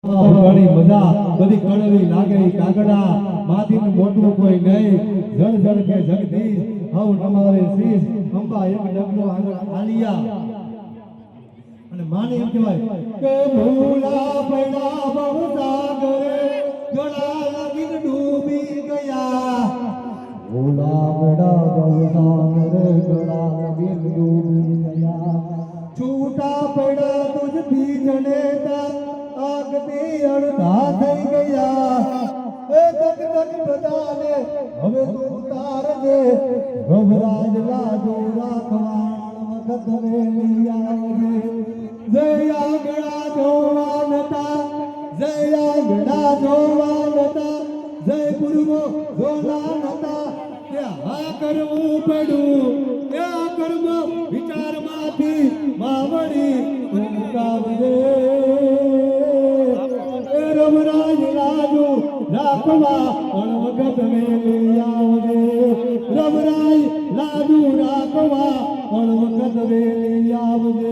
ઘણી મજા બધી કળવી લાગે કાગડા માથીનું મોટું કોઈ નહીં જળ જળ કે જગદીશ હવ નમાવે શીશ અંબા એક ડગલો આગળ આલિયા અને માને એમ કહેવાય કે ભૂલા પડ્યા ભવસાગરે ગળા લાગીને ડૂબી ગયા ભૂલા પડ્યા ભવસાગરે ગળા લાગીને ડૂબી ગયા છૂટા પડ્યા તુજથી જનેતા આગથી અડધા થઈ ગયા એ તક તક બધાને હવે તું ઉતારજે ગભરાજ લાજો રાખવાણ વખત વેલી આવજે જય આગળા જોવા નતા જય આગળા જોવા નતા જય પૂર્વો જોલા નતા કે હા કરવું પડ્યું કે આ કર્મ વિચારમાંથી માવડી મુકાવજે રમરાજ લાજો રાખવા પણ વખત વેલી આવજે રમરાજ લાજો રાખવા પણ વખત વેલી આવજે